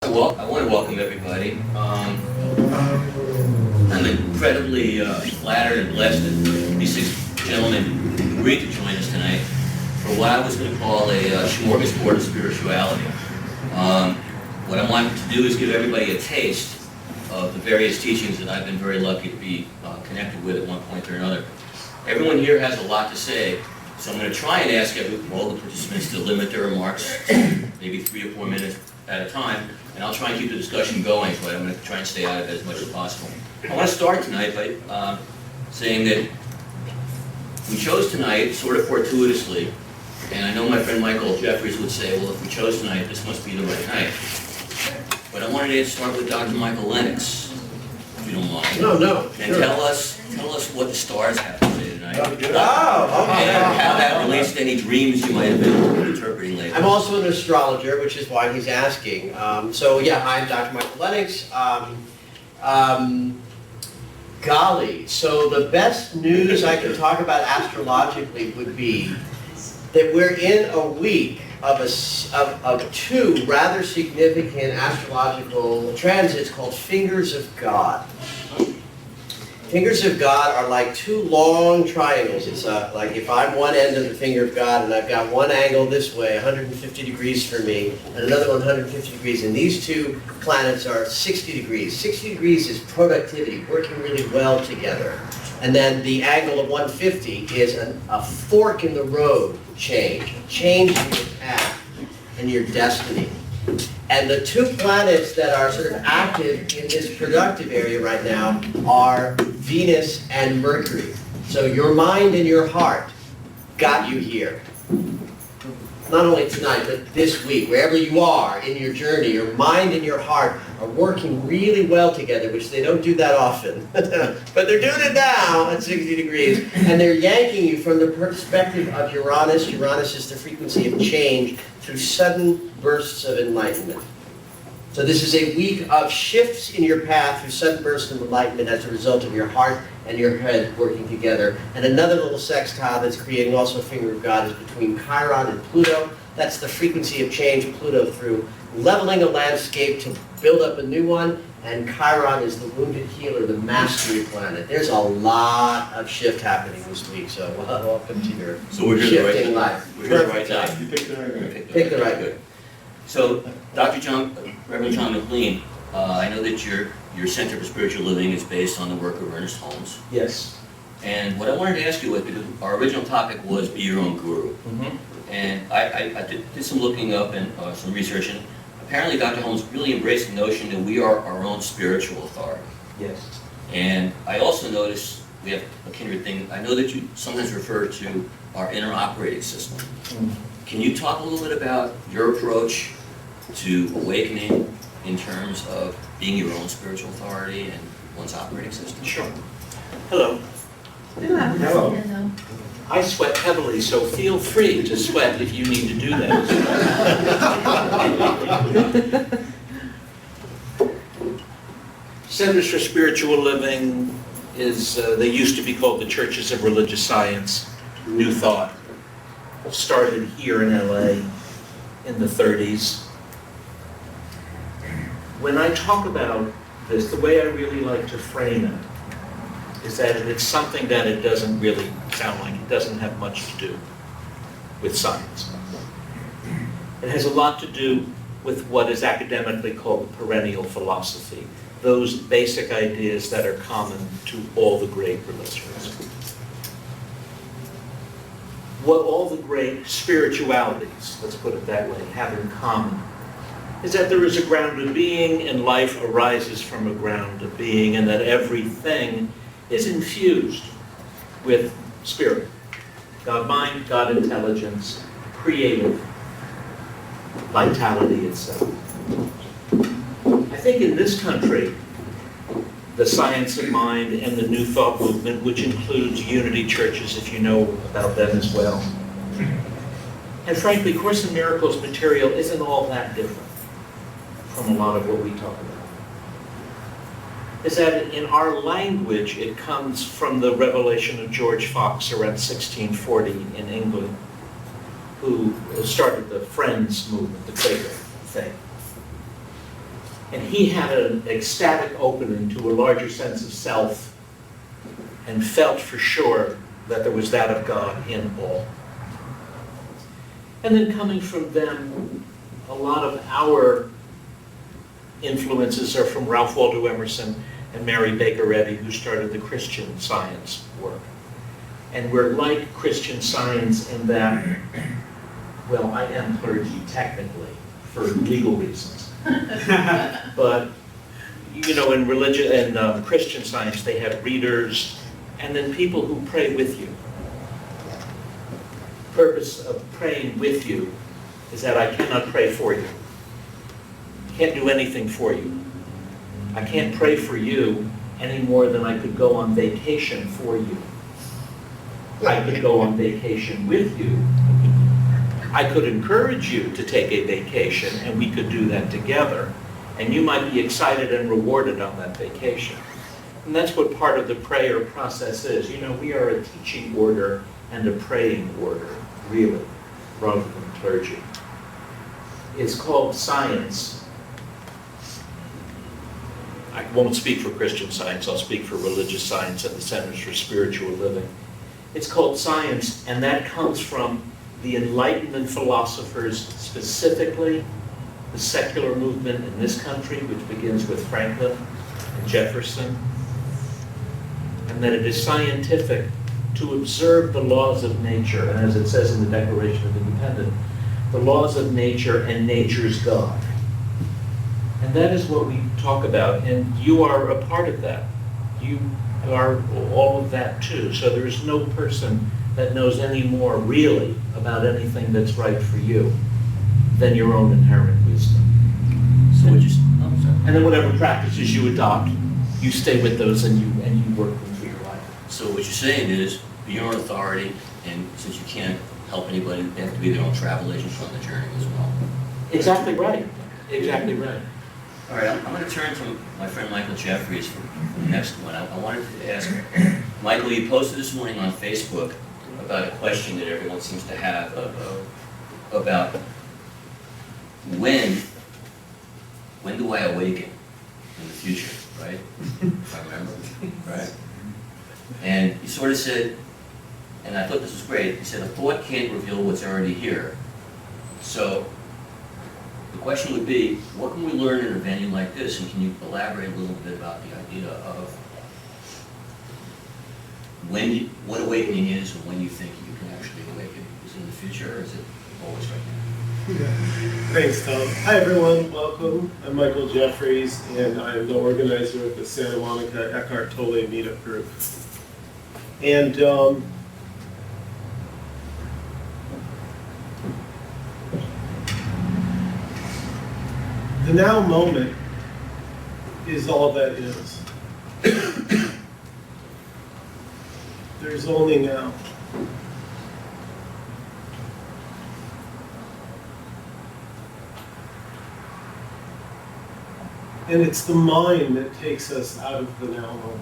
I want to welcome everybody. I'm incredibly flattered and blessed that these six gentlemen agreed to join us tonight for what I was going to call a smorgasbord of spirituality. What I wanted to do is give everybody a taste of the various teachings that I've been very lucky to be connected with at one point or another. Everyone here has a lot to say, so I'm going to try and ask all the participants to limit their remarks, maybe 3 or 4 minutes at a time, and I'll try and keep the discussion going, but I'm going to try and stay out of it as much as possible. I want to start tonight by saying that we chose tonight sort of fortuitously, and I know my friend Michael Jeffries would say, well, if we chose tonight, this must be the right night. But I wanted to start with Dr. Michael Lennox, if you don't mind. No. And sure. tell us what the stars have to say tonight. Oh, okay. And how that relates to any dreams you might have been interpreting lately. I'm also an astrologer, which is why he's asking. So yeah, I'm Dr. Michael Lennox. Golly, so the best news I can talk about astrologically would be that we're in a week of two rather significant astrological transits called Fingers of God. Fingers of God are like two long triangles. It's like if I'm one end of the finger of God and I've got one angle this way, 150 degrees for me, and another one 150 degrees, and these two planets are 60 degrees. 60 degrees is productivity, working really well together. And then the angle of 150 is a fork in the road change, a change in your path and your destiny. And the two planets that are sort of active in this productive area right now are Venus and Mercury. So your mind and your heart got you here. Not only tonight, but this week, wherever you are in your journey, your mind and your heart are working really well together, which they don't do that often. But they're doing it now at 60 degrees, and they're yanking you from the perspective of Uranus. Uranus is the frequency of change through sudden bursts of enlightenment. So this is a week of shifts in your path through sudden bursts of enlightenment as a result of your heart and your head working together. And another little sextile that's creating also a finger of God is between Chiron and Pluto. That's the frequency of change, Pluto through leveling a landscape to build up a new one. And Chiron is the wounded healer, the mastery planet. There's a lot of shift happening this week, so welcome to your shifting life. We're here the right time. You picked the right one. Pick the right good. So, Reverend John McLean, I know that your Center for Spiritual Living is based on the work of Ernest Holmes. Yes. And what I wanted to ask you was, because our original topic was be your own guru. Mm-hmm. And I did some looking up and some research, and apparently Dr. Holmes really embraced the notion that we are our own spiritual authority. Yes. And I also noticed, we have a kindred thing, I know that you sometimes refer to our inner operating system. Mm-hmm. Can you talk a little bit about your approach to awakening in terms of being your own spiritual authority and one's operating system? Sure. Hello. Hello. I sweat heavily, so feel free to sweat if you need to do that. Centers for Spiritual Living is, they used to be called the Churches of Religious Science, New Thought. Started here in LA in the 30s. When I talk about this, the way I really like to frame it is that it's something that it doesn't really sound like. It doesn't have much to do with science. It has a lot to do with what is academically called the perennial philosophy, those basic ideas that are common to all the great religions. What all the great spiritualities, let's put it that way, have in common is that there is a ground of being, and life arises from a ground of being, and that everything is infused with spirit. God mind, God intelligence, creative vitality itself. I think in this country, the science of mind and the New Thought movement, which includes unity churches, if you know about them as well, and frankly, Course in Miracles material isn't all that different from a lot of what we talk about, is that in our language, it comes from the revelation of George Fox around 1640 in England, who started the Friends movement, the Quaker thing. And he had an ecstatic opening to a larger sense of self and felt for sure that there was that of God in all. And then coming from them, a lot of our influences are from Ralph Waldo Emerson and Mary Baker Eddy, who started the Christian Science work. And we're like Christian Science in that, well, I am clergy technically for legal reasons. But, you know, in religion and Christian Science, they have readers and then people who pray with you. The purpose of praying with you is that I cannot pray for you. I can't do anything for you. I can't pray for you any more than I could go on vacation for you. I could go on vacation with you. I could encourage you to take a vacation, and we could do that together. And you might be excited and rewarded on that vacation. And that's what part of the prayer process is. You know, we are a teaching order and a praying order, really, rather than clergy. It's called science. I won't speak for Christian Science, I'll speak for religious science and the Centers for Spiritual Living. It's called science, and that comes from the Enlightenment philosophers, specifically the secular movement in this country, which begins with Franklin and Jefferson, and that it is scientific to observe the laws of nature, and as it says in the Declaration of Independence, the laws of nature and nature's God. And that is what we talk about, and you are a part of that. You are all of that too. So there is no person that knows any more really about anything that's right for you than your own inherent wisdom. So what you, oh, sorry. And then whatever practices you adopt, you stay with those and you work them through your life. So what you're saying is, be your own authority, and since you can't help anybody, they have to be their own travel agents on the journey as well. Exactly right. Exactly right. All right, I'm going to turn to my friend Michael Jeffries for the next one. I wanted to ask, Michael, you posted this morning on Facebook about a question that everyone seems to have about when do I awaken in the future, right? If I remember, right? And you sort of said, and I thought this was great, you said a thought can't reveal what's already here. So the question would be, what can we learn in a venue like this, and can you elaborate a little bit about the idea of what awakening is and when you think you can actually awaken? Is it in the future, or is it always right now? Yeah. Thanks, Tom. Hi, everyone. Welcome. I'm Michael Jeffries, and I'm the organizer of the Santa Monica Eckhart Tolle Meetup group. And the now moment is all that is. There's only now. And it's the mind that takes us out of the now moment.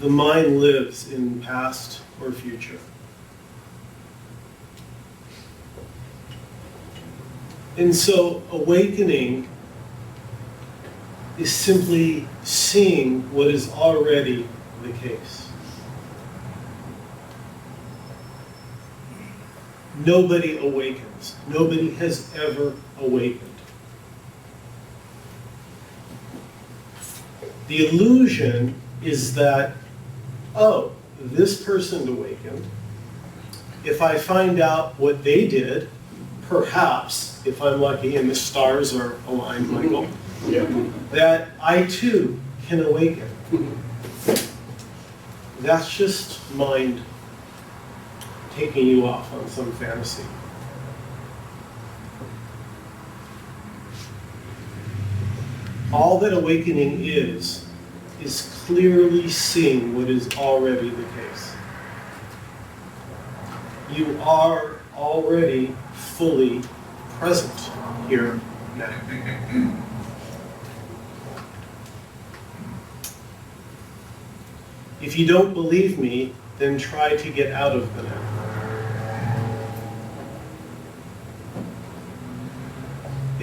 The mind lives in past or future. And so awakening is simply seeing what is already the case. Nobody awakens. Nobody has ever awakened. The illusion is that, oh, this person awakened. If I find out what they did, perhaps, if I'm lucky and the stars are aligned, Michael, that I too can awaken. That's just mind taking you off on some fantasy. All that awakening is clearly seeing what is already the case. You are already fully present here now. If you don't believe me, then try to get out of the now.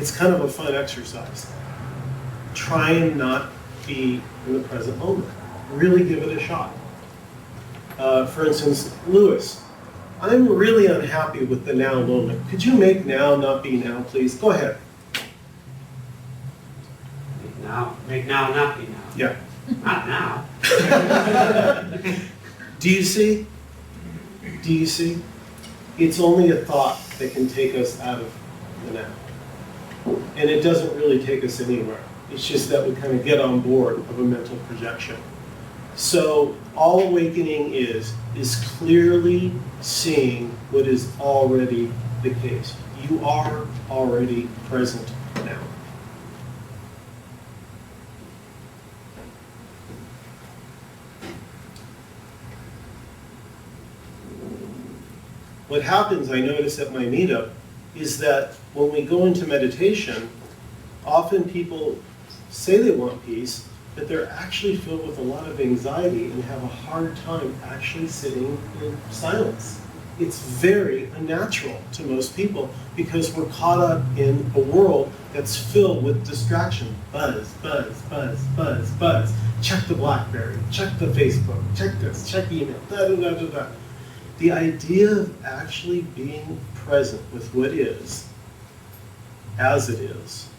It's kind of a fun exercise. Try and not be in the present moment. Really give it a shot. For instance, Lewis, I'm really unhappy with the now moment. Could you make now not be now, please? Go ahead. Make now not be now. Yeah. Not now. Do you see? Do you see? It's only a thought that can take us out of the now. And it doesn't really take us anywhere. It's just that we kind of get on board of a mental projection. So all awakening is clearly seeing what is already the case. You are already present now. What happens, I notice at my meetup, is that when we go into meditation, often people say they want peace, but they're actually filled with a lot of anxiety and have a hard time actually sitting in silence. It's very unnatural to most people because we're caught up in a world that's filled with distraction. Buzz, buzz, buzz, buzz, buzz. Check the BlackBerry, check the Facebook, check this, check email, da da da da da. The idea of actually being present with what is, as it is,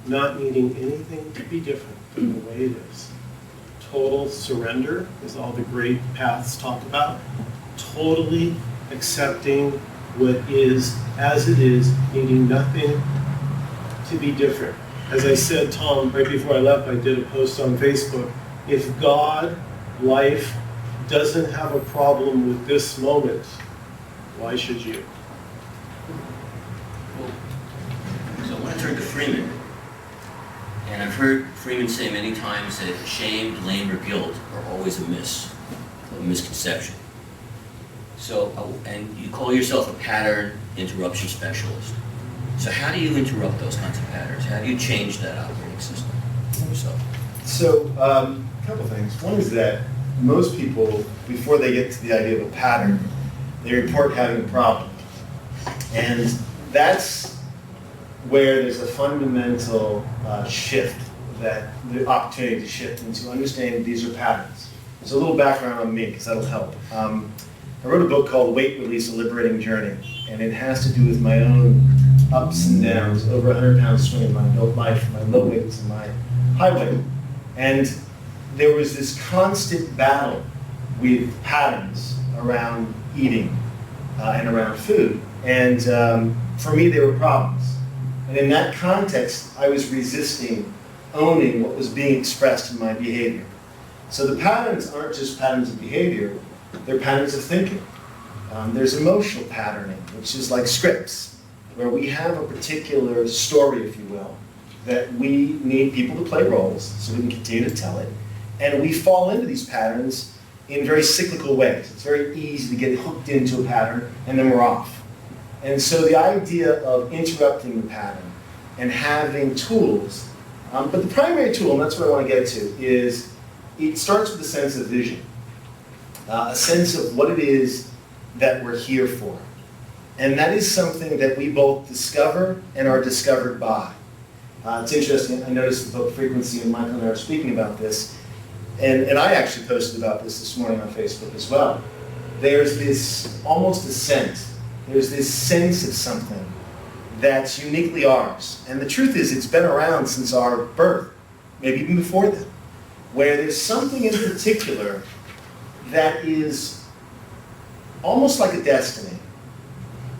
not needing anything to be different than the way it is. Total surrender is all the great paths talk about. Totally accepting what is as it is, needing nothing to be different. As I said, Tom, right before I left, I did a post on Facebook. If God, life, doesn't have a problem with this moment, why should you? So I want to turn to Freeman. And I've heard Freeman say many times that shame, blame, or guilt are always a misconception. So, and you call yourself a pattern interruption specialist. So how do you interrupt those kinds of patterns? How do you change that operating system for yourself? So, a couple things. One is that most people, before they get to the idea of a pattern, they report having a problem. And that's where there's a fundamental shift, that the opportunity to shift into understanding these are patterns. So a little background on me, because that'll help. I wrote a book called Weight Release, A Liberating Journey, and it has to do with my own ups and downs, over 100-pound swing in my adult life, my low weights and my high weight. And there was this constant battle with patterns around eating and around food. And for me, they were problems. And in that context, I was resisting owning what was being expressed in my behavior. So the patterns aren't just patterns of behavior, they're patterns of thinking. There's emotional patterning, which is like scripts, where we have a particular story, if you will, that we need people to play roles so we can continue to tell it. And we fall into these patterns in very cyclical ways. It's very easy to get hooked into a pattern, and then we're off. And so the idea of interrupting the pattern and having tools, but the primary tool, and that's what I want to get to, is it starts with a sense of vision, a sense of what it is that we're here for. And that is something that we both discover and are discovered by. It's interesting, I noticed the book Frequency, and Michael and I are speaking about this, and I actually posted about this morning on Facebook as well. There's this almost a sense. There's this sense of something that's uniquely ours. And the truth is, it's been around since our birth, maybe even before then, where there's something in particular that is almost like a destiny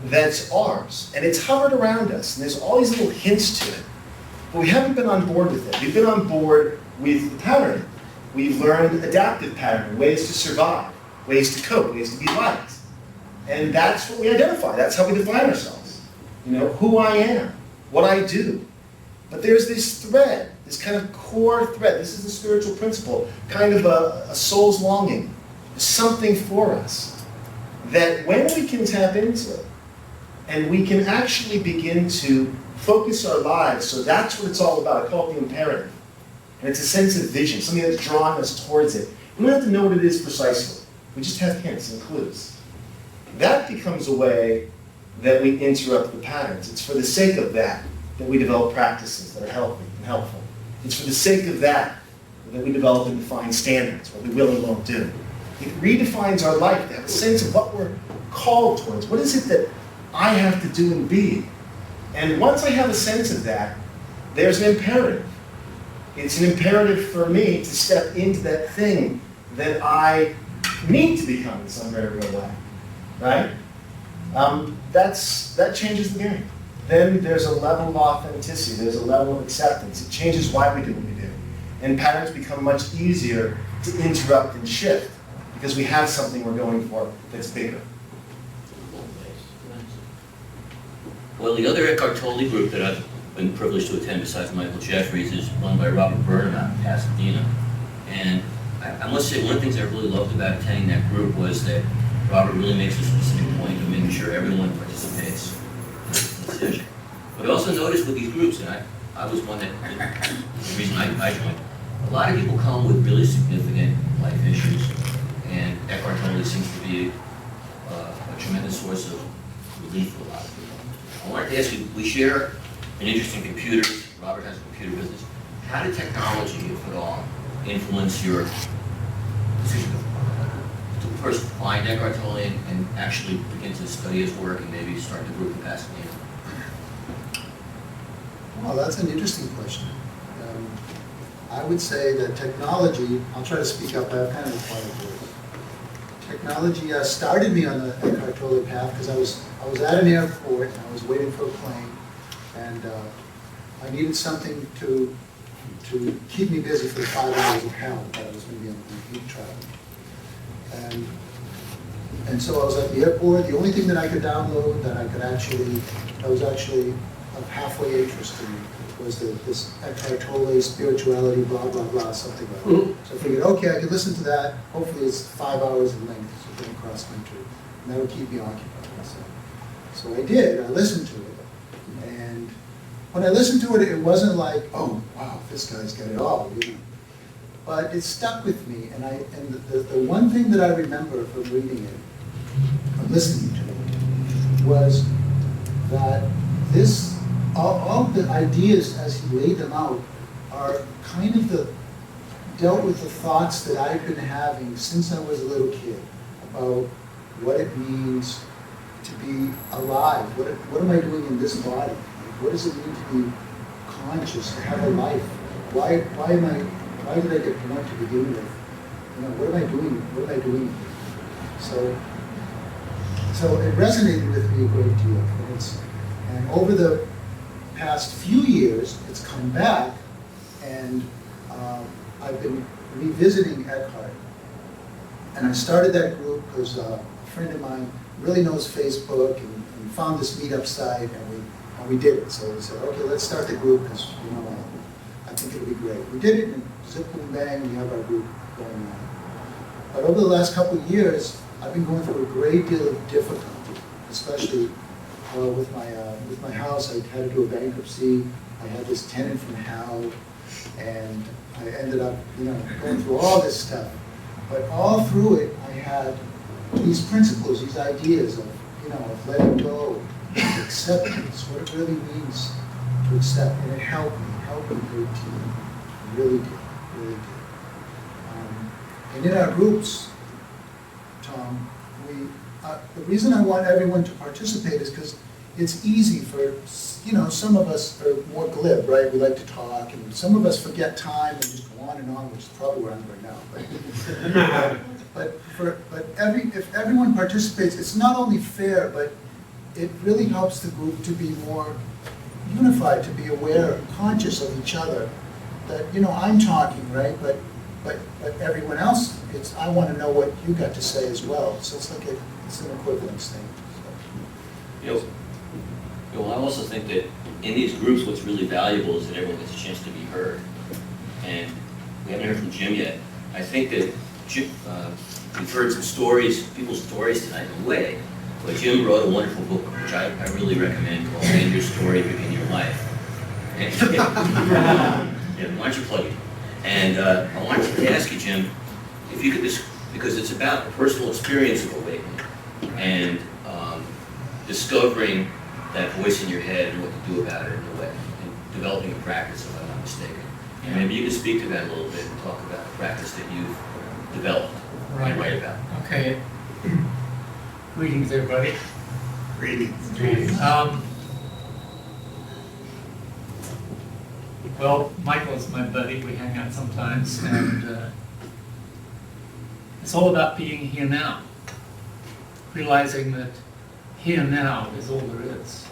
that's ours. And it's hovered around us, and there's all these little hints to it. But we haven't been on board with it. We've been on board with the patterning. We've learned adaptive patterning, ways to survive, ways to cope, ways to be liked. And that's what we identify. That's how we define ourselves. You know, who I am, what I do. But there's this thread, this kind of core thread. This is the spiritual principle, kind of a soul's longing, something for us. That when we can tap into it, and we can actually begin to focus our lives, so that's what it's all about. I call it the imperative. And it's a sense of vision, something that's drawing us towards it. We don't have to know what it is precisely. We just have hints and clues. That becomes a way that we interrupt the patterns. It's for the sake of that we develop practices that are healthy and helpful. It's for the sake of that we develop and define standards, what we will and won't do. It redefines our life to have a sense of what we're called towards. What is it that I have to do and be? And once I have a sense of that, there's an imperative. It's an imperative for me to step into that thing that I need to become in some very real way, right? That changes the game. Then there's a level of authenticity, there's a level of acceptance. It changes why we do what we do. And patterns become much easier to interrupt and shift because we have something we're going for that's bigger. Well, the other Eckhart Tolle group that I've been privileged to attend besides Michael Jeffries is run by Robert Burnham out in Pasadena. And I must say, one of the things I really loved about attending that group was that Robert really makes a specific point of making sure everyone participates in the session. But I also noticed with these groups, and I was one that, the reason I joined, a lot of people come with really significant life issues, and Eckhart Tolle seems to be a tremendous source of relief for a lot of people. I wanted to ask you, we share an interest in computers. Robert has a computer business. How did technology, if at all, influence your decision to first find Eckhart Tolle and actually begin to study his work and maybe start the group in Pasadena? Well, that's an interesting question. I would say that technology, I'll try to speak up, I have kind of a quiet voice. Technology started me on the Eckhart Tolle path because I was at an airport and I was waiting for a plane, and I needed something to keep me busy for the 5 hours of hell that I was going to be on the deep travel. And so I was at the airport. The only thing that I could download that was actually of halfway interest in was this Eckhart Tolle spirituality, blah, blah, blah, something like that. So I figured, okay, I could listen to that. Hopefully it's 5 hours in length, so going across country. And that would keep me occupied. So I did. I listened to it. And when I listened to it, it wasn't like, oh, wow, this guy's got it all, you know. But it stuck with me. And the one thing that I remember from reading it, from listening to it, was that all the ideas as he laid them out are kind of dealt with the thoughts that I've been having since I was a little kid about what it means to be alive. What am I doing in this body? What does it mean to be conscious, to have a life? Why did I get born to begin with? You know, what am I doing? What am I doing here? So it resonated with me a great deal. And over the past few years, it's come back, and I've been revisiting Eckhart. And I started that group because a friend of mine really knows Facebook and found this meetup site, and we did it. So we said, okay, let's start the group because I think it'll be great. We did it, and zip boom bang, we have our group going on. But over the last couple of years, I've been going through a great deal of difficulty, especially with my house. I had to do a bankruptcy. I had this tenant from hell, and I ended up, going through all this stuff. But all through it, I had these principles, these ideas of letting go, acceptance, what it really means to accept, and it helped me a great deal. It really did. And in our groups, Tom, the reason I want everyone to participate is because it's easy for, some of us are more glib, right? We like to talk, and some of us forget time and just go on, which is probably where I'm going now. But if everyone participates, it's not only fair, but it really helps the group to be more unified, to be aware and conscious of each other. That, I'm talking, right? But everyone else, I want to know what you got to say as well. So it's like it's an equivalence thing. So. Well, I also think that in these groups, what's really valuable is that everyone gets a chance to be heard. And we haven't heard from Jim yet. I think that we've heard some stories, people's stories tonight in a way, but Jim wrote a wonderful book, which I really recommend, called End Your Story, Begin Your Life. And, why don't you plug it? And I wanted to ask you, Jim, if you could just, because it's about a personal experience of awakening, and discovering that voice in your head and what to do about it in a way, and developing a practice, if I'm not mistaken. Yeah. Maybe you could speak to that a little bit and talk about the practice that you've developed Right. and write about. Okay. Greetings, everybody. Greetings. Well, Michael's my buddy. We hang out sometimes, and it's all about being here now. Realizing that here now is all there is.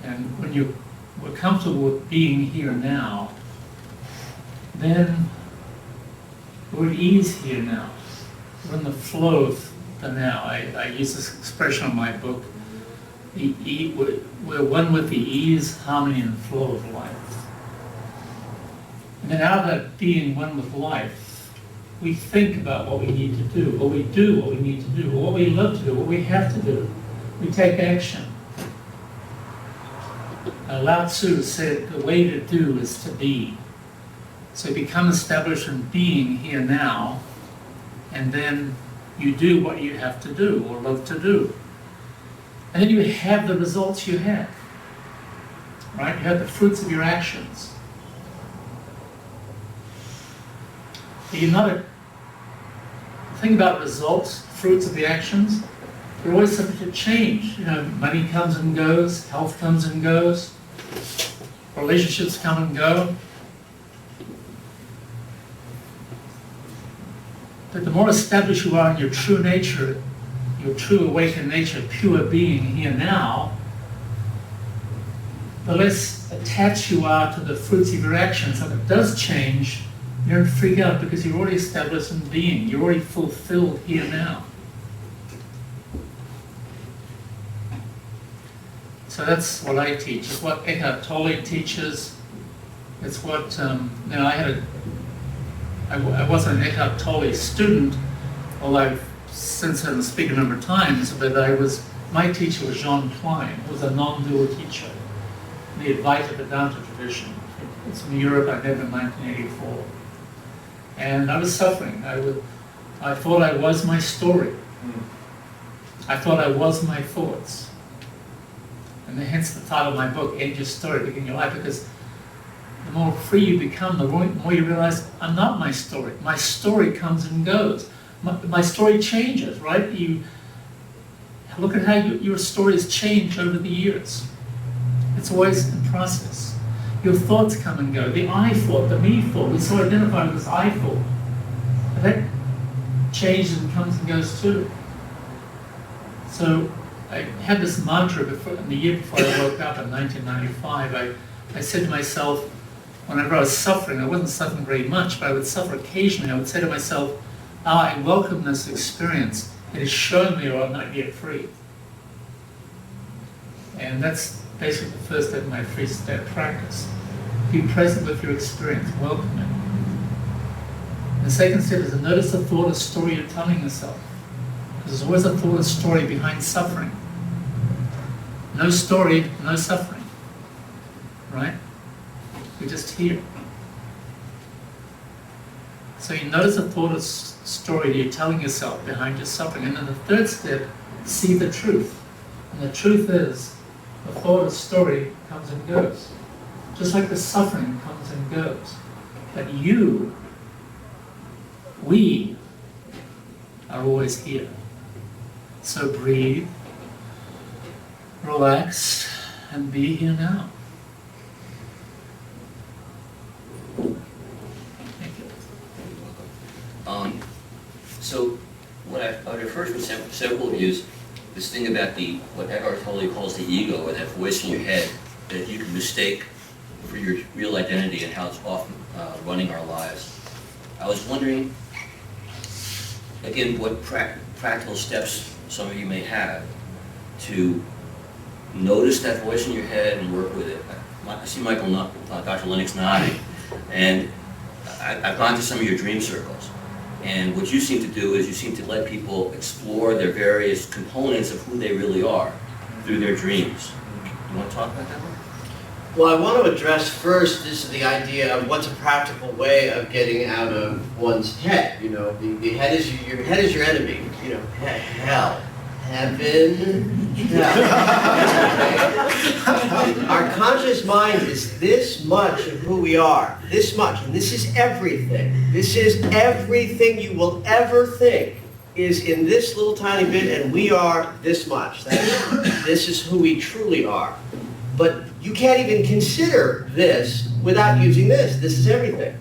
And when we're comfortable with being here now, then we're at ease here now. We're in the flow of the now. I use this expression in my book. We're one with the ease, harmony, and flow of life. And then out of that being one with life, we think about what we need to do, or we do what we need to do, or what we love to do, what we have to do. We take action. Lao Tzu said the way to do is to be. So you become established in being here now, and then you do what you have to do or love to do. And then you have the results you have, right? You have the fruits of your actions. You're not a... The thing about results, fruits of the actions, they're always subject to change. You know, money comes and goes, health comes and goes, relationships come and go. But the more established you are in your true nature, your true awakened nature, pure being here now, the less attached you are to the fruits of your actions. And if it does change, you don't freak out because you're already established in being. You're already fulfilled here now. So that's what I teach. It's what Eckhart Tolle teaches. It's what, I wasn't an Eckhart Tolle student, although I've since had him speak a number of times, but my teacher was Jean Klein, who was a non-dual teacher, the Advaita Vedanta tradition. It's from Europe. I met him in 1984. And I was suffering. I thought I was my story. I thought I was my thoughts. And hence the title of my book, End Your Story, Begin Your Life, because the more free you become, the more you realize, I'm not my story. My story comes and goes. My story changes, right? You look at how your story has changed over the years. It's always in process. Your thoughts come and go. The I thought, the me thought, we so identify with this I thought. But that changes and comes and goes too. So I had this mantra in the year before I woke up in 1995. I said to myself, whenever I was suffering, I wasn't suffering very much, but I would suffer occasionally, I would say to myself, I welcome this experience. It is showing me or I'm not yet free. And that's basically the first step of my 3-step practice. Be present with your experience, welcome it. The second step is to notice the thought or story you're telling yourself. Because there's always a thought or story behind suffering. No story, no suffering. Right? We're just here. So you notice the thought or story you're telling yourself behind your suffering. And then the third step, see the truth. And the truth is, the thought or story comes and goes. Just like the suffering comes and goes. But we are always here. So breathe, relax, and be here now. Thank you. So what I've heard from several of you is this thing about what Eckhart Tolle calls the ego, or that voice in your head that you can mistake for your real identity and how it's often running our lives. I was wondering, again, what practical steps some of you may have to notice that voice in your head and work with it. I see Dr. Lennox nodding, and I've gone to some of your dream circles. And what you seem to do is you seem to let people explore their various components of who they really are through their dreams. You want to talk about that one? Well, I want to address first the idea of what's a practical way of getting out of one's head. You know, your head is your enemy. You know, heaven, hell. Our conscious mind is this much of who we are, this much, and this is everything. This is everything you will ever think is in this little tiny bit, and we are this much. This is who we truly are. But you can't even consider this without using this. This is everything.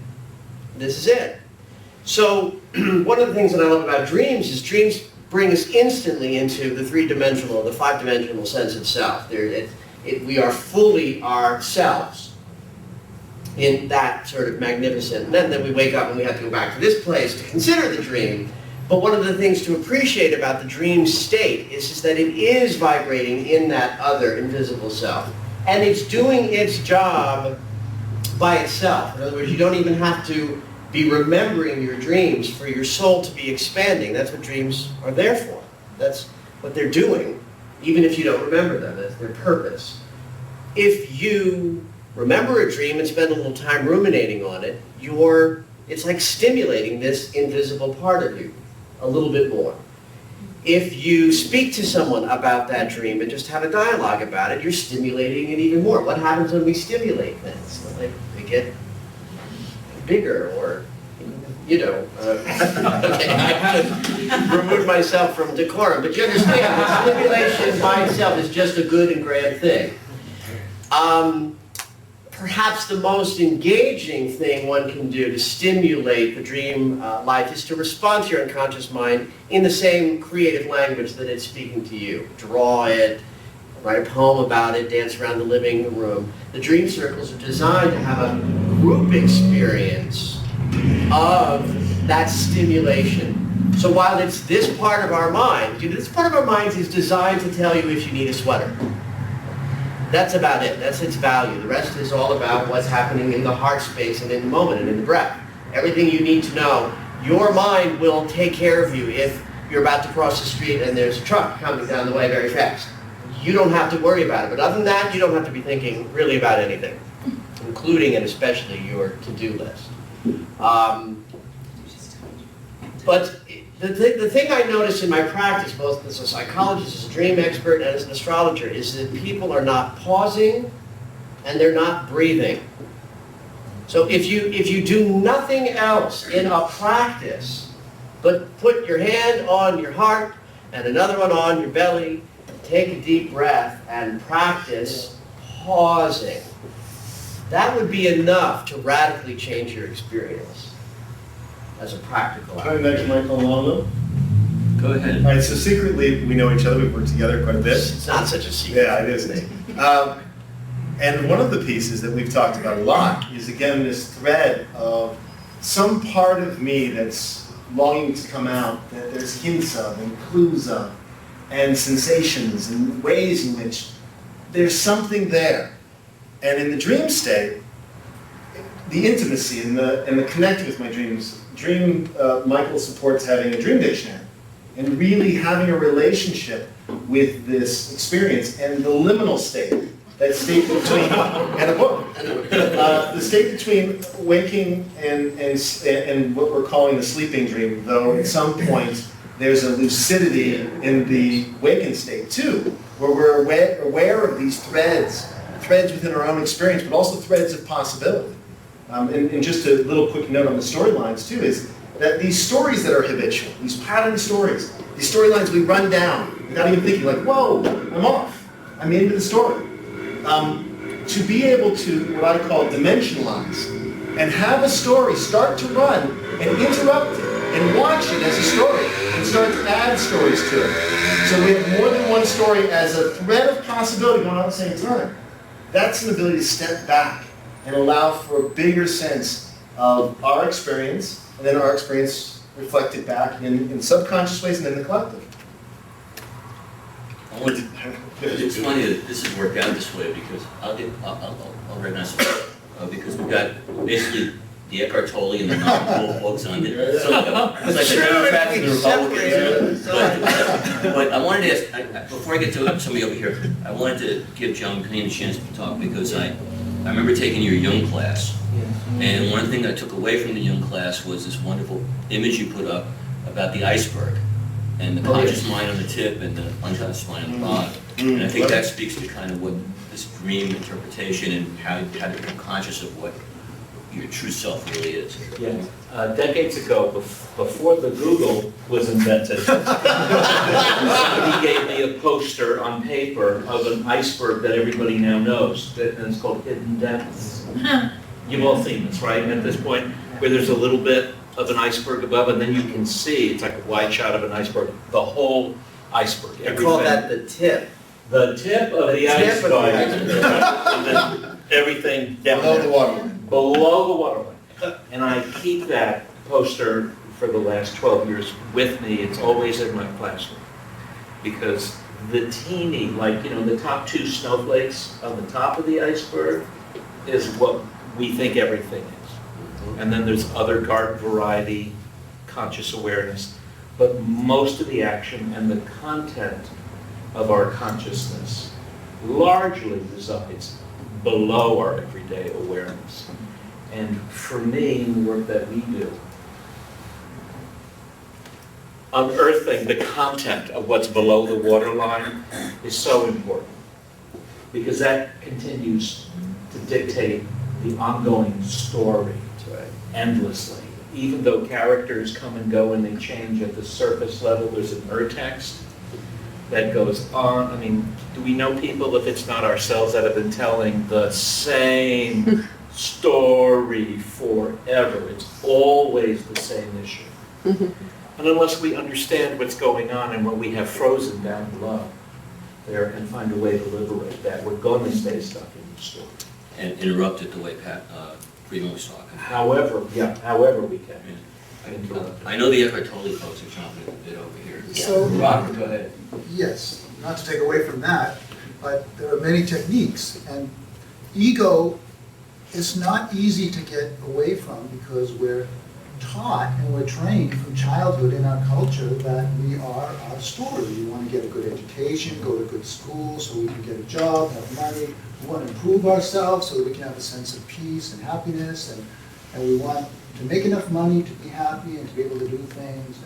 This is it. So one of the things that I love about dreams is dreams bring us instantly into the three-dimensional, the five-dimensional sense of self. We are fully ourselves in that sort of magnificent. And then we wake up and we have to go back to this place to consider the dream. But one of the things to appreciate about the dream state is that it is vibrating in that other invisible self. And it's doing its job by itself. In other words, you don't even have to be remembering your dreams for your soul to be expanding. That's what dreams are there for. That's what they're doing, even if you don't remember them. That's their purpose. If you remember a dream and spend a little time ruminating on it, it's like stimulating this invisible part of you a little bit more. If you speak to someone about that dream and just have a dialogue about it, you're stimulating it even more. What happens when we stimulate things? They get bigger, or, okay, I have to remove myself from decorum, but you understand that stimulation by itself is just a good and grand thing. Perhaps the most engaging thing one can do to stimulate the dream life is to respond to your unconscious mind in the same creative language that it's speaking to you. Draw it, write a poem about it, dance around the living room. The dream circles are designed to have a group experience of that stimulation. So while it's this part of our mind, this part of our mind is designed to tell you if you need a sweater. That's about it. That's its value. The rest is all about what's happening in the heart space and in the moment and in the breath. Everything you need to know. Your mind will take care of you if you're about to cross the street and there's a truck coming down the way very fast. You don't have to worry about it. But other than that, you don't have to be thinking really about anything, including and especially your to-do list. But the thing I notice in my practice, both as a psychologist, as a dream expert, and as an astrologer, is that people are not pausing and they're not breathing. So if you do nothing else in a practice, but put your hand on your heart and another one on your belly, take a deep breath and practice pausing, that would be enough to radically change your experience as a practical Coming back to Michael Longo. Go ahead. All right, so secretly we know each other. We've worked together quite a bit. It's not such a secret. Yeah, it is. And one of the pieces that we've talked about a lot is, again, this thread of some part of me that's longing to come out, that there's hints of and clues of, and sensations and ways in which there's something there. And in the dream state, the intimacy and the connecting with my dreams, Michael supports having a dream dictionary and really having a relationship with this experience and the liminal state, that state between, and a book, the state between waking and what we're calling the sleeping dream, though at some point there's a lucidity in the wakened state too, where we're aware of these threads within our own experience, but also threads of possibility. And just a little quick note on the storylines too, is that these stories that are habitual, these pattern stories, these storylines we run down without even thinking, like, whoa, I'm off, I'm into the story. To be able to, what I call dimensionalize, and have a story start to run and interrupt it and watch it as a story and start to add stories to it. So we have more than one story as a thread of possibility going on at the same time. That's an ability to step back and allow for a bigger sense of our experience, and then our experience reflected back in subconscious ways and in the collective. It's funny that this has worked out this way, because I'll recognize it, because we've got basically the Eckhart Tolle and the non-dual folks on it. So it's like the Democrats and the Republicans. But I wanted to ask, before I get to somebody over here, I wanted to give John Payne a chance to talk, because I remember taking your Jung class, and one thing I took away from the Jung class was this wonderful image you put up about the iceberg. and the conscious mind on the tip and the unconscious mind on the bottom. And I think that speaks to kind of what this dream interpretation and how to become conscious of what your true self really is. Yeah. Decades ago, before the Google was invented, somebody gave me a poster on paper of an iceberg that everybody now knows, and it's called Hidden Depths. You've all seen this, right? At this point, where there's a little bit of an iceberg above, and then you can see, it's like a wide shot of an iceberg, the whole iceberg. They call that the tip. The tip of the Tip of the iceberg, and then everything down Below there. the waterline. Below the waterline. And I keep that poster for the last 12 years with me. It's always in my classroom. Because the teeny, like, the top 2 snowflakes on the top of the iceberg is what we think everything is. And then there's other garden variety, conscious awareness. But most of the action and the content of our consciousness largely resides below our everyday awareness. And for me, in the work that we do, unearthing the content of what's below the waterline is so important, because that continues to dictate the ongoing story endlessly. Even though characters come and go and they change at the surface level, there's an urtext that goes on. I mean, do we know people, if it's not ourselves, that have been telling the same story forever? It's always the same issue. And unless we understand what's going on and what we have frozen down below there and find a way to liberate that, we're going to stay stuck in the story. And interrupt it the way Pat Friedman was talking. However we can. I know the Eckhart Tolle folks are chomping a bit over here. So- Robert, go ahead. Yes, not to take away from that, but there are many techniques, and ego is not easy to get away from because we're taught and we're trained from childhood in our culture that we are our story. We want to get a good education, go to good school so we can get a job, have money. We want to improve ourselves so that we can have a sense of peace and happiness, and we want to make enough money to be happy and to be able to do things.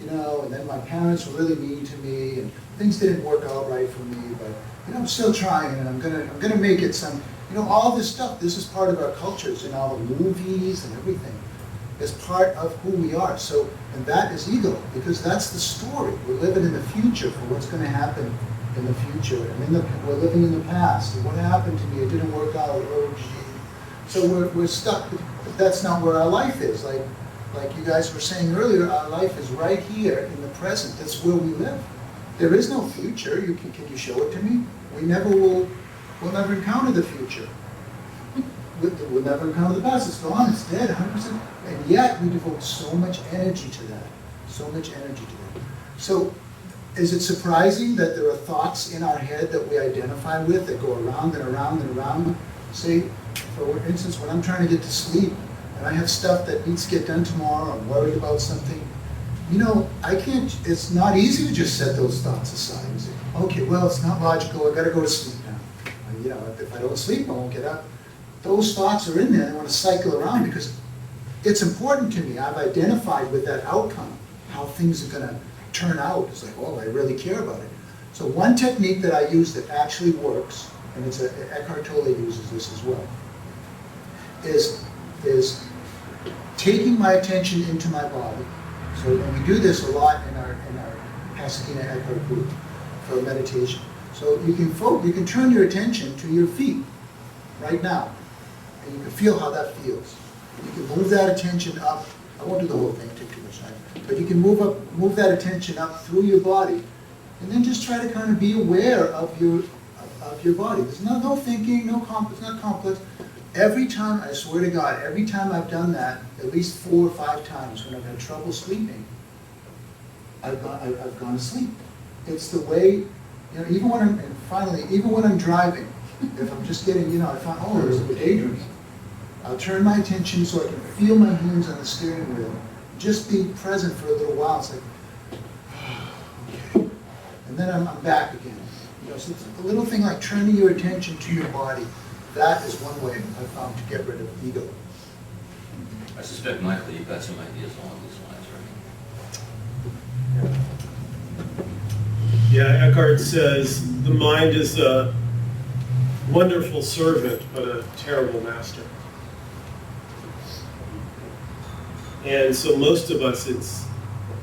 And then my parents were really mean to me, and things didn't work out right for me, but I'm still trying, and I'm gonna make it some. All this stuff. This is part of our cultures in all the movies and everything. It's part of who we are. So, and that is ego, because that's the story. We're living in the future for what's going to happen in the future, and we're living in the past. And what happened to me? It didn't work out. Oh, gee. So we're stuck. But that's not where our life is. Like you guys were saying earlier, our life is right here in the present. That's where we live. There is no future. Can you show it to me? We'll never encounter the future. We'll never encounter the past. It's gone. It's dead, 100%. And yet we devote so much energy to that. So much energy to that. So is it surprising that there are thoughts in our head that we identify with that go around and around and around? Say, for instance, when I'm trying to get to sleep and I have stuff that needs to get done tomorrow, I'm worried about something, I can't, it's not easy to just set those thoughts aside and say, okay, well, it's not logical, I gotta go to sleep now. If I don't sleep, I won't get up. Those thoughts are in there, and I want to cycle around because it's important to me. I've identified with that outcome, how things are going to turn out. It's like, oh, I really care about it. So one technique that I use that actually works, and Eckhart Tolle uses this as well, is taking my attention into my body. So, and we do this a lot in our Pasadena Eckhart group for meditation. So you can turn your attention to your feet right now, and you can feel how that feels. You can move that attention up. I won't do the whole thing, take too much time. But you can move that attention up through your body, and then just try to kind of be aware of your body. There's no thinking, it's not complex. Every time, I swear to God, every time I've done that, at least 4 or 5 times when I've had trouble sleeping, I've gone to sleep. It's the way, even when I'm driving, if I'm just getting, I find, oh, there's a daydream. I'll turn my attention so I can feel my hands on the steering wheel. Just be present for a little while. It's like, okay. And then I'm back again. So it's a little thing like turning your attention to your body. That is one way I've found to get rid of ego. I suspect, Michael, you've got some ideas along these lines, right? Yeah. Yeah, Eckhart says the mind is a wonderful servant, but a terrible master. And so most of us, it's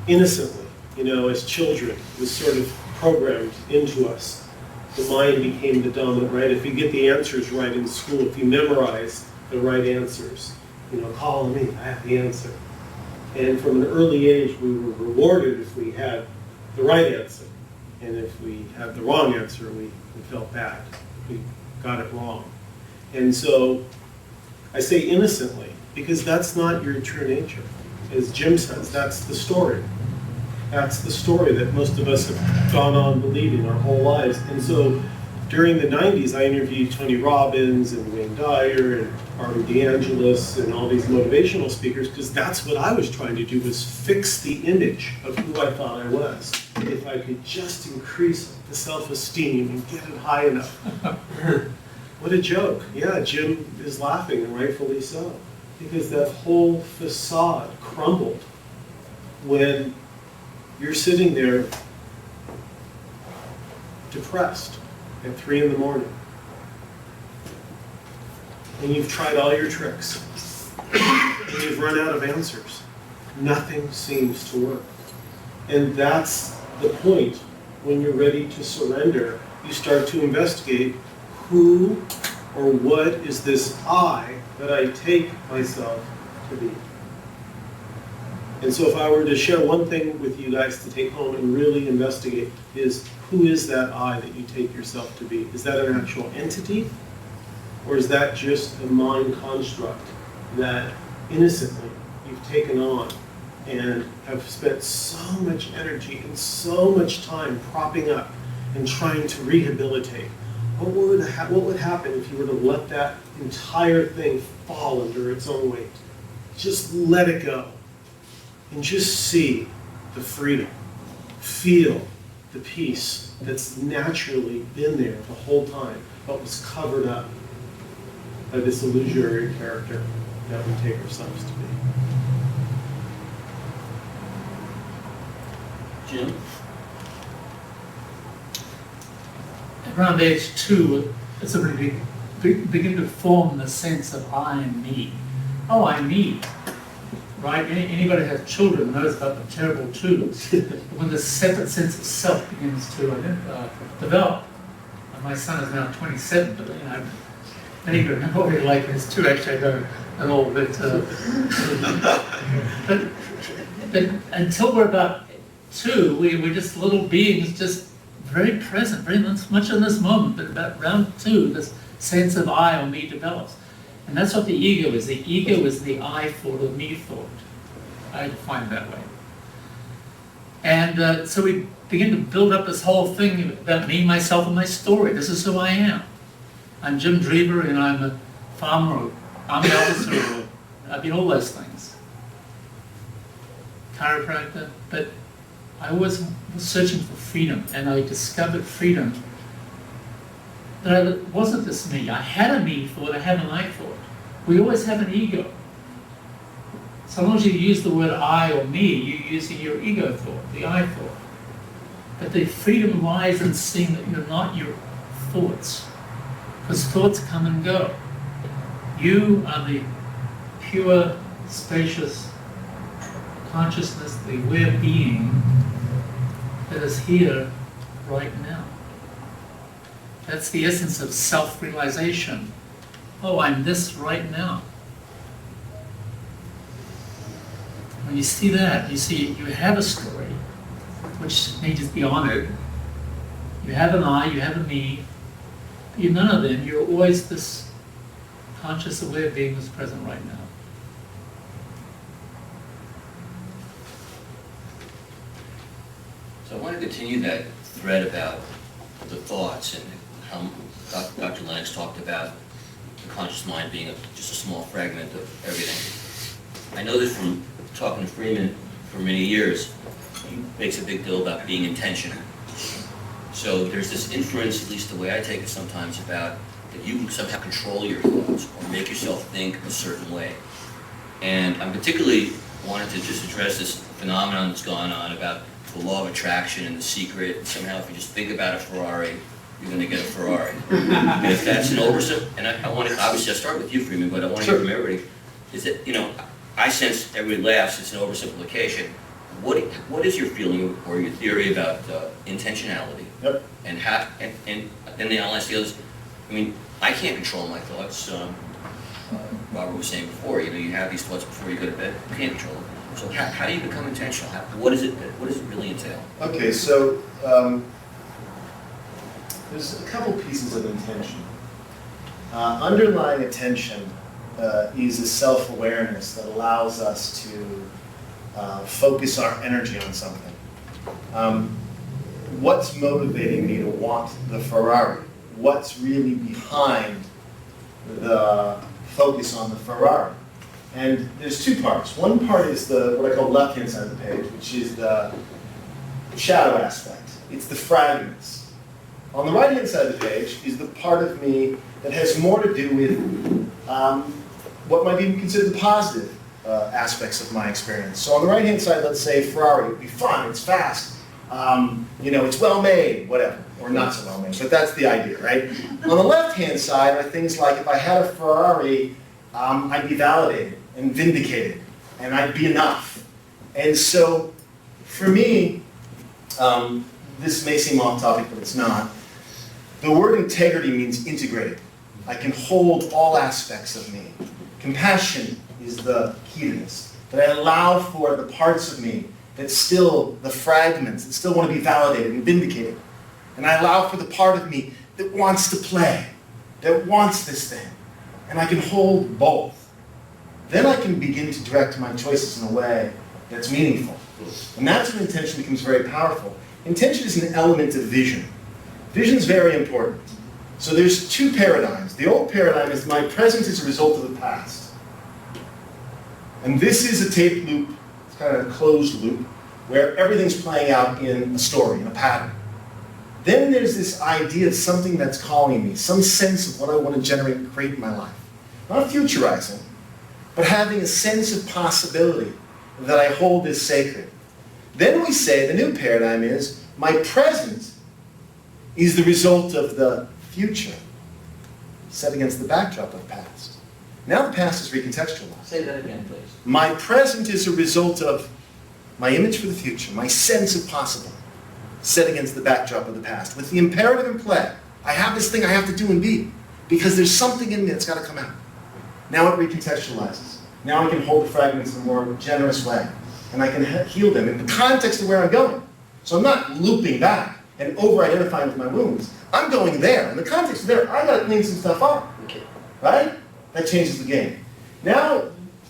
innocently, as children, it was sort of programmed into us. The mind became the dominant, right? If you get the answers right in school, if you memorize the right answers, call on me, I have the answer. And from an early age, we were rewarded if we had the right answer. And if we had the wrong answer, we felt bad. We got it wrong. And so I say innocently, because that's not your true nature. As Jim says, that's the story. That's the story that most of us have gone on believing our whole lives. And so during the 90s, I interviewed Tony Robbins and Wayne Dyer and Arthur DeAngelis and all these motivational speakers, because that's what I was trying to do, was fix the image of who I thought I was. If I could just increase the self-esteem and get it high enough. What a joke. Yeah, Jim is laughing, and rightfully so. Because that whole facade crumbled when you're sitting there depressed at 3 in the morning. And you've tried all your tricks. And you've run out of answers. Nothing seems to work. And that's the point. When you're ready to surrender, you start to investigate who or what is this I that I take myself to be. And so if I were to share one thing with you guys to take home and really investigate, is who is that I that you take yourself to be? Is that an actual entity? Or is that just a mind construct that innocently you've taken on and have spent so much energy and so much time propping up and trying to rehabilitate? What would happen if you were to let that entire thing fall under its own weight? Just let it go. And just see the freedom. Feel the peace that's naturally been there the whole time, but was covered up by this illusory character that we take ourselves to be. Jim? Around age 2, it's already begin to form the sense of I am me. Oh, I'm me. Right? Anybody who has children knows about the terrible twos. When the separate sense of self begins to develop. And my son is now 27, but many people know what he's like when he's 2. Actually, I don't at all. But until we're about 2, we're just little beings, just very present, very much in this moment. But about round 2, this sense of I or me develops. And that's what the ego is. The ego is the I thought or me thought. I define it that way. And so we begin to build up this whole thing about me, myself, and my story. This is who I am. I'm Jim Dreaver, and I'm a farmer, or army officer, or I've been all those things. Chiropractor. But I was searching for freedom, and I discovered freedom. That it wasn't this me. I had a me thought, I had an I thought. We always have an ego. So long as you use the word I or me, you're using your ego thought, the I thought. But the freedom lies in seeing that you're not your thoughts. Because thoughts come and go. You are the pure, spacious consciousness, the aware being that is here right now. That's the essence of self-realization. Oh, I'm this right now. When you see that, you see you have a story, which needs to be honored. You have an I, you have a me. You're none of them. You're always this conscious, aware being that's present right now. So I want to continue that thread about the thoughts and how Dr. Lennox talked about the conscious mind being just a small fragment of everything. I know that from talking to Freeman for many years, he makes a big deal about being intentional. So there's this inference, at least the way I take it sometimes, about that you can somehow control your thoughts or make yourself think a certain way. And I'm particularly wanted to just address this phenomenon that's gone on about the law of attraction and The Secret. Somehow, if you just think about a Ferrari, you're going to get a Ferrari. And if that's an and I want to, obviously, I'll start with you, Freeman, but I want to hear from everybody. Is that, I sense everybody laughs, it's an oversimplification. What is your feeling or your theory about intentionality? Yep. And how, and then I'll ask the others. I mean, I can't control my thoughts. Robert was saying before, you have these thoughts before you go to bed. You can't control them. So how do you become intentional? What does it really entail? Okay, so there's a couple pieces of intention. Underlying attention is a self-awareness that allows us to focus our energy on something. What's motivating me to want the Ferrari? What's really behind the focus on the Ferrari? And there's two parts. One part is what I call left-hand side of the page, which is the shadow aspect. It's the fragments. On the right-hand side of the page is the part of me that has more to do with what might be considered the positive aspects of my experience. So on the right-hand side, let's say Ferrari would be fun, it's fast, it's well-made, whatever, or not so well-made, but that's the idea, right? On the left-hand side are things like if I had a Ferrari, I'd be validated and vindicated, and I'd be enough. And so, for me, this may seem off topic, but it's not. The word integrity means integrated. I can hold all aspects of me. Compassion is the key to this. That I allow for the parts of me that still, the fragments, that still want to be validated and vindicated. And I allow for the part of me that wants to play, that wants this thing. And I can hold both. Then I can begin to direct my choices in a way that's meaningful. And that's when intention becomes very powerful. Intention is an element of vision. Vision is very important. So there's two paradigms. The old paradigm is my present is a result of the past. And this is a tape loop, it's kind of a closed loop, where everything's playing out in a story, in a pattern. Then there's this idea of something that's calling me, some sense of what I want to generate and create in my life. Not futurizing, but having a sense of possibility that I hold as sacred. Then we say the new paradigm is my present is the result of the future set against the backdrop of the past. Now the past is recontextualized. Say that again, please. My present is a result of my image for the future, my sense of possible, set against the backdrop of the past. With the imperative in play, I have this thing I have to do and be, because there's something in me that's got to come out. Now it recontextualizes. Now I can hold the fragments in a more generous way, and I can heal them in the context of where I'm going. So I'm not looping back and over-identifying with my wounds. I'm going there. In the context of there, I got to clean some stuff up. Right? That changes the game. Now,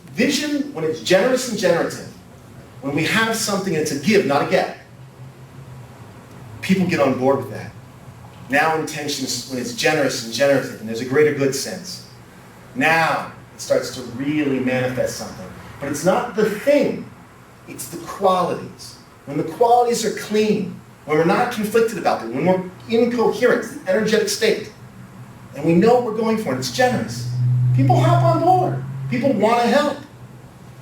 vision, when it's generous and generative, when we have something and it's a give, not a get, people get on board with that. Now intention is when it's generous and generative, and there's a greater good sense. Now it starts to really manifest something. But it's not the thing, it's the qualities. When the qualities are clean, when we're not conflicted about them, when we're in coherence, the energetic state, and we know what we're going for, and it's generous, people hop on board. People want to help.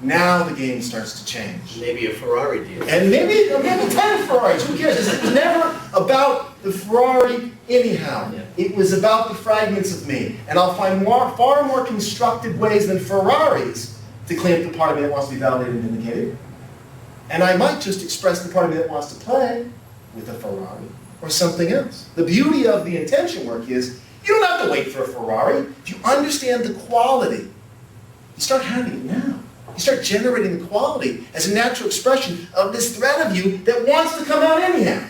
Now the game starts to change. Maybe a Ferrari deal. And maybe 10 Ferraris, who cares? It's never about the Ferrari anyhow. Yeah. It was about the fragments of me. And I'll find far more constructive ways than Ferraris to clean up the part of me that wants to be validated and vindicated. And I might just express the part of me that wants to play with a Ferrari or something else. The beauty of the intention work is you don't have to wait for a Ferrari. If you understand the quality, you start having it now. You start generating the quality as a natural expression of this thread of you that wants to come out anyhow.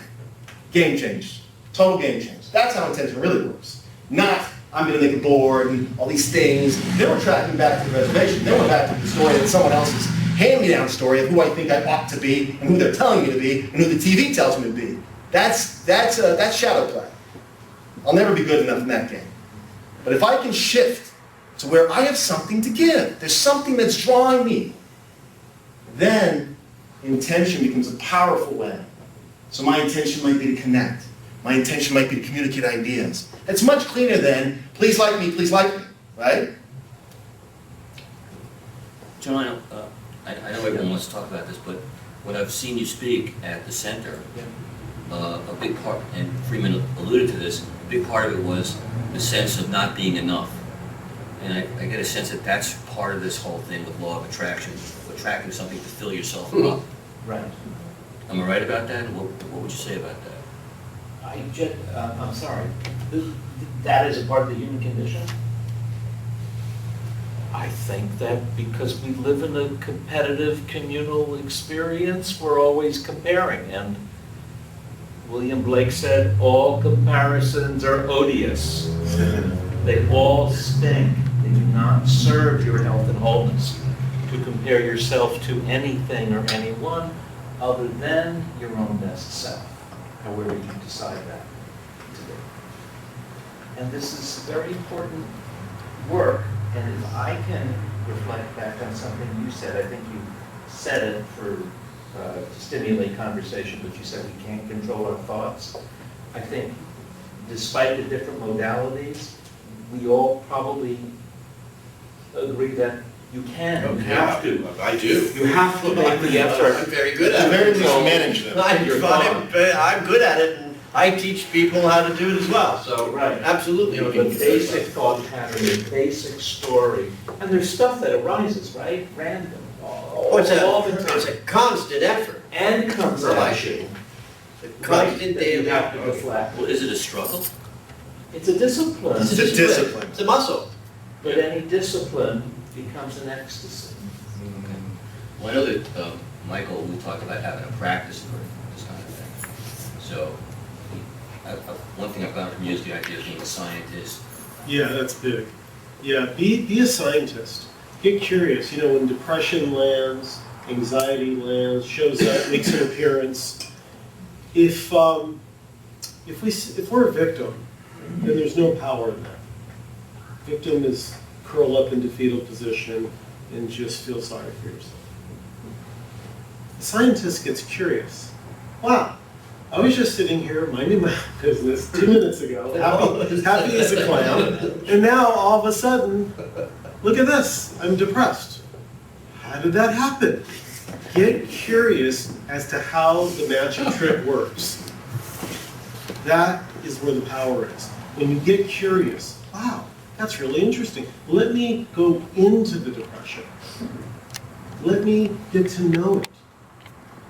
Game change. Total game change. That's how intention really works. Not, I'm going to make a board and all these things. Then we're tracking back to the reservation. Then we're back to the story that someone else's hand-me-down story of who I think I ought to be and who they're telling me to be and who the TV tells me to be. That's shadow play. I'll never be good enough in that game. But if I can shift to where I have something to give, there's something that's drawing me, then intention becomes a powerful way. So my intention might be to connect. My intention might be to communicate ideas. It's much cleaner than, please like me, right? John, I know everyone wants to talk about this, but when I've seen you speak at the center, a big part, and Freeman alluded to this, a big part of it was the sense of not being enough. And I get a sense that that's part of this whole thing with law of attraction, attracting something to fill yourself up. Right. Am I right about that? What would you say about that? I'm sorry. That is a part of the human condition? I think that because we live in a competitive communal experience, we're always comparing. And William Blake said, all comparisons are odious. They all stink. They do not serve your health and wholeness to compare yourself to anything or anyone other than your own best self, however you decide that to be. And this is very important work, and if I can reflect back on something you said, I think you said it to stimulate conversation, but you said we can't control our thoughts. I think despite the different modalities, we all probably agree that you can, you have to. I do. You have to make the effort. I'm very good At at the very it. least, manage them. I'm good at it, and I teach people how to do it as well, so, Right. absolutely. You know, the basic thought pattern, the basic story, and there's stuff that arises, right? Random, all the time. It's a constant effort. And comes at you. It's a constant That you daily. have to deflect. Well, is it a struggle? It's a discipline. It's a discipline. It's a muscle. But any discipline becomes an ecstasy. Well, I know that, Michael, we talked about having a practice for this kind of thing. So, one thing I found from you is the idea of being a scientist. Yeah, that's big. Yeah, be a scientist. Get curious. You know, when depression lands, anxiety lands, shows up, makes an appearance. If we're a victim, then there's no power in that. Victim is curl up into fetal position and just feel sorry for yourself. The scientist gets curious. Wow, I was just sitting here minding my business 2 minutes ago, happy as a clam, and now all of a sudden, look at this, I'm depressed. How did that happen? Get curious as to how the magic trick works. That is where the power is. When you get curious, wow, that's really interesting. Let me go into the depression. Let me get to know it.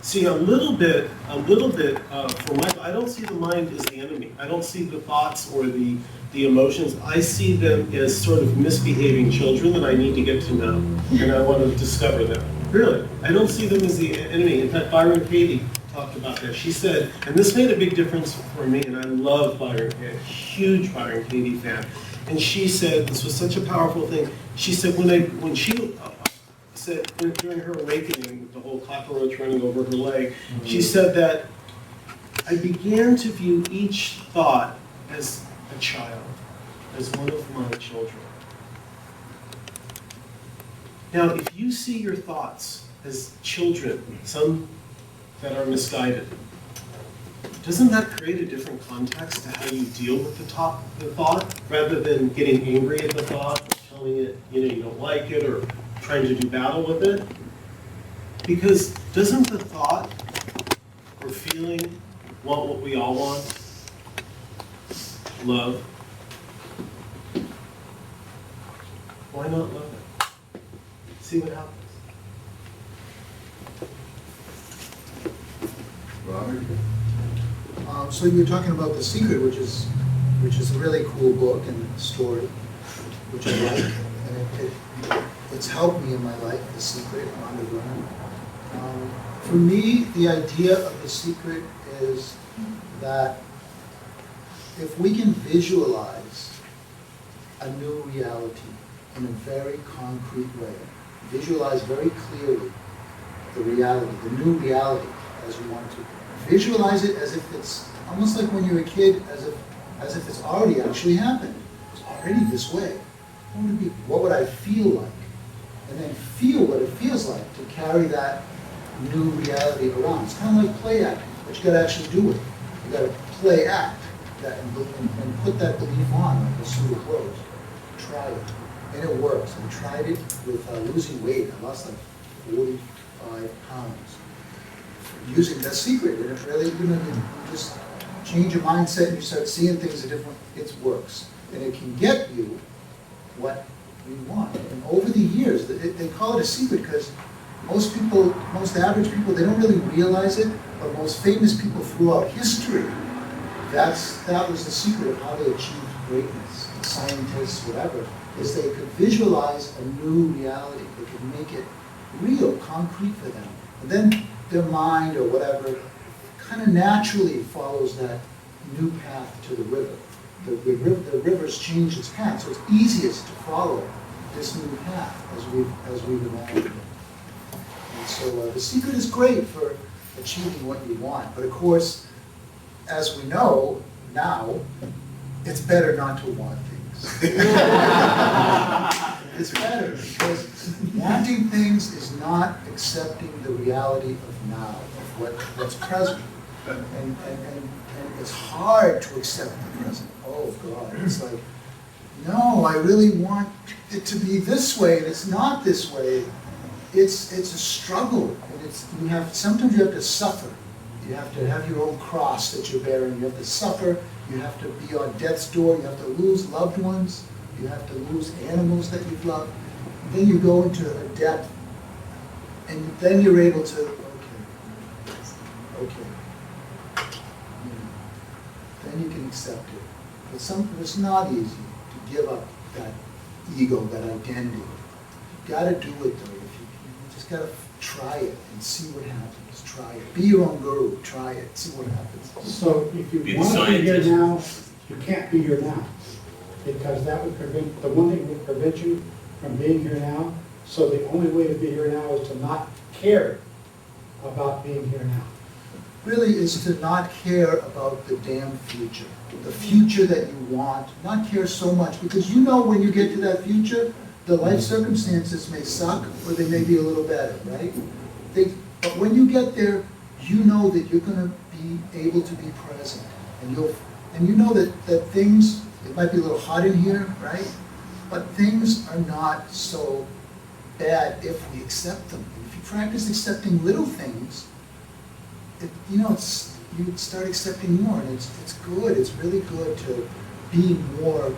See, a little bit, for my, I don't see the mind as the enemy. I don't see the thoughts or the emotions. I see them as sort of misbehaving children that I need to get to know, and I want to discover them. Really, I don't see them as the enemy. In fact, Byron Katie talked about that. She said, and this made a big difference for me, and I love Byron Katie, huge Byron Katie fan. And she said, this was such a powerful thing. She said, when she said during her awakening, with the whole cockroach running over her leg, she said that I began to view each thought as a child, as one of my children. Now, if you see your thoughts as children, some that are misguided, doesn't that create a different context to how you deal with the thought, rather than getting angry at the thought, or telling it you don't like it, or trying to do battle with it? Because doesn't the thought or feeling want what we all want? Love. Why not love it? See what happens. Robert? So you were talking about The Secret, which is a really cool book and story, which I like, and it's helped me in my life. The Secret, Rhonda Burnham. For me, the idea of The Secret is that if we can visualize a new reality in a very concrete way, visualize very clearly the reality, the new reality, as you want to. Visualize it as if it's almost like when you're a kid, as if it's already actually happened. It's already this way. What would I feel like? And then feel what it feels like to carry that new reality around. It's kind of like play acting, but you got to actually do it. You got to play act that and put that belief on like a suit of clothes. Try it, and it works. I tried it with losing weight. I lost like 45 pounds. using the secret, and it really, you just change your mindset and you start seeing things a different, it works. And it can get you what you want. And over the years, they call it a secret because most people, most average people, they don't really realize it, but most famous people throughout history, that was the secret of how they achieved greatness. The scientists, whatever, is they could visualize a new reality. They could make it real, concrete for them. And then their mind or whatever kind of naturally follows that new path to the river. The river's changed its path, so it's easiest to follow this new path as we've imagined it. And so the secret is great for achieving what you want, but of course, as we know now, it's better not to want things. It's better because wanting things is not accepting the reality of now, of what's present. And it's hard to accept the present. Oh God, it's like, no, I really want it to be this way, and it's not this way. It's a struggle, and sometimes you have to suffer. You have to have your own cross that you're bearing. You have to suffer. You have to be on death's door. You have to lose loved ones. You have to lose animals that you've loved. And then you go into a depth, and then you're able to, okay. Then you can accept it. But it's not easy to give up that ego, that identity. You got to do it though. You just got to try it and see what happens. Try it. Be your own guru. Try it. See what happens. So if you Be want the to be here scientist. now, you can't be here now. Because that would prevent, the one thing would prevent you from being here now. So the only way to be here now is to not care about being here now. Really is to not care about the damn future. The future that you want. Not care so much. Because you know when you get to that future, the life circumstances may suck or they may be a little better, right? But when you get there, you know that you're going to be able to be present. And you know that things, it might be a little hot in here, right? But things are not so bad if we accept them. If you practice accepting little things, you start accepting more, and it's good. It's really good to be more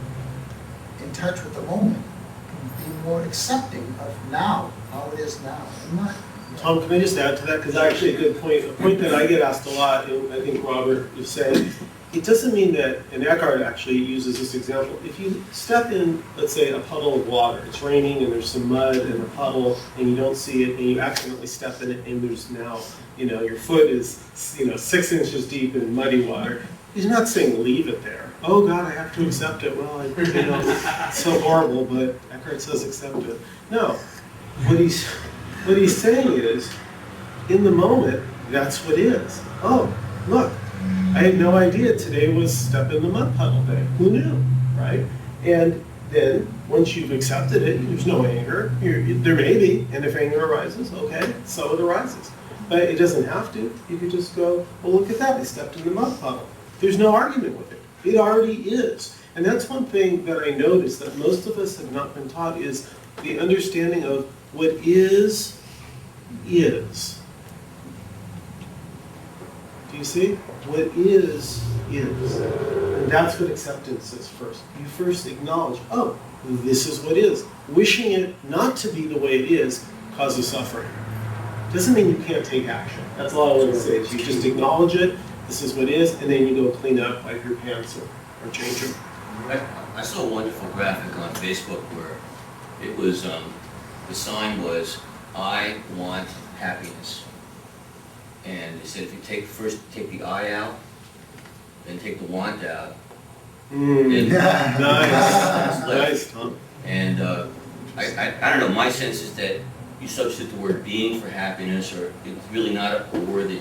in touch with the moment, be more accepting of now, how it is now. Tom, can I just add to that? Because actually a good point, a point that I get asked a lot, and I think Robert is saying, it doesn't mean that, and Eckhart actually uses this example, if you step in, let's say, a puddle of water, it's raining and there's some mud in the puddle and you don't see it and you accidentally step in it and there's now, your foot is, 6 inches deep in muddy water, he's not saying leave it there. Oh God, I have to accept it. Well, it's so horrible, but Eckhart says accept it. No, what he's saying is, in the moment, that's what is. Oh, look, I had no idea today was step in the mud puddle day. Who knew, right? And then, once you've accepted it, there's no anger. There may be, and if anger arises, okay, so it arises. But it doesn't have to. You could just go, well, look at that, I stepped in the mud puddle. There's no argument with it. It already is. And that's one thing that I noticed that most of us have not been taught is the understanding of what is. Do you see? What is. And that's what acceptance is first. You first acknowledge, oh, this is what is. Wishing it not to be the way it is causes suffering. Doesn't mean you can't take action. That's all I want to say is you just acknowledge it, this is what is, and then you go clean up, wipe your pants, or change them. I saw a wonderful graphic on Facebook where it was, the sign was, I want happiness. And it said if you first take the I out, then take the want out. Nice, Nice. nice, Tom. And I don't know, my sense is that you substitute the word being for happiness, or it's really not a word that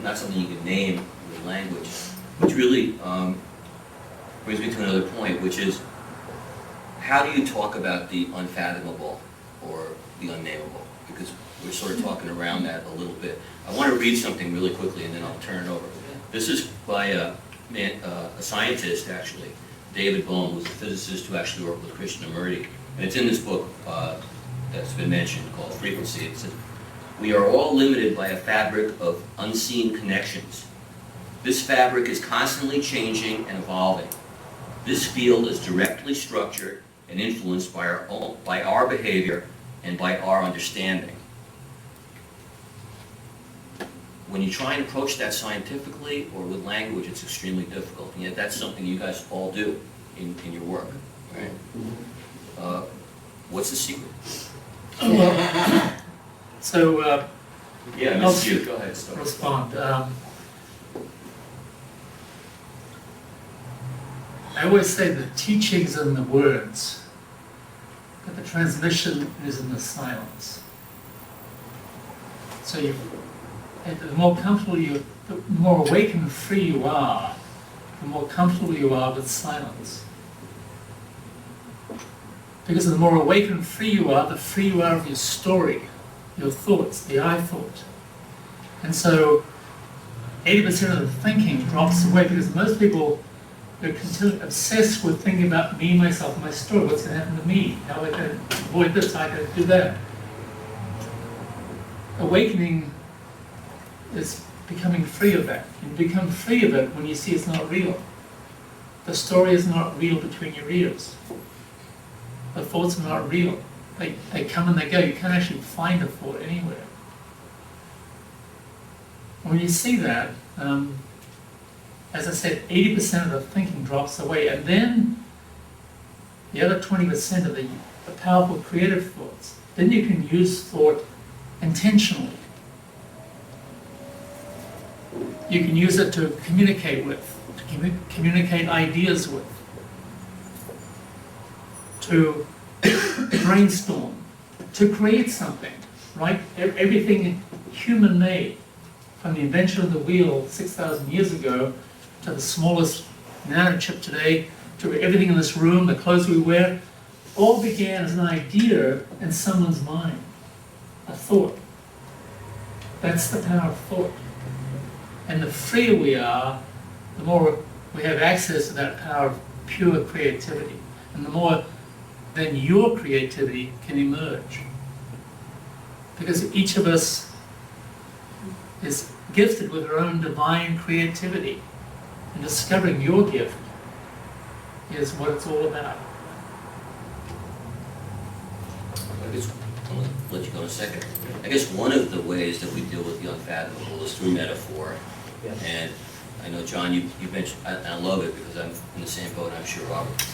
not something you can name with language, which really brings me to another point, which is, how do you talk about the unfathomable or the unnameable? Because we're sort of talking around that a little bit. I want to read something really quickly and then I'll turn it over. This is by a scientist, actually, David Bohm, who's a physicist who actually worked with Krishnamurti. And it's in this book that's been mentioned called Frequency. It says, We are all limited by a fabric of unseen connections. This fabric is constantly changing and evolving. This field is directly structured and influenced by our behavior and by our understanding. When you try and approach that scientifically or with language, it's extremely difficult, and yet that's something you guys all do in your work, right? What's the secret? So, Yeah, Miss Hugh, go ahead, start. respond. I always say the teaching's in the words, but the transmission is in the silence. So the more comfortable you, the more awake and free you are, the more comfortable you are with silence. Because the more awake and free you are, the free you are of your story, your thoughts, the I thought. And so 80% of the thinking drops away because most people are obsessed with thinking about me, myself, my story, what's going to happen to me, how I can avoid this, how I can do that. Awakening is becoming free of that. You become free of it when you see it's not real. The story is not real between your ears. The thoughts are not real. They come and they go. You can't actually find a thought anywhere. When you see that, as I said, 80% of the thinking drops away, and then the other 20% of the powerful creative thoughts. Then you can use thought intentionally. You can use it to communicate with, to communicate ideas with, to brainstorm, to create something, right? Everything human-made, from the invention of the wheel 6,000 years ago to the smallest nanochip today, to everything in this room, the clothes we wear, all began as an idea in someone's mind, a thought. That's the power of thought. And the freer we are, the more we have access to that power of pure creativity. And the more then your creativity can emerge. Because each of us is gifted with our own divine creativity. And discovering your gift is what it's all about. I guess I'll let you go in a second. I guess one of the ways that we deal with the unfathomable is through metaphor. Yeah. And I know, John, you mentioned, I love it because I'm in the same boat, I'm sure Robert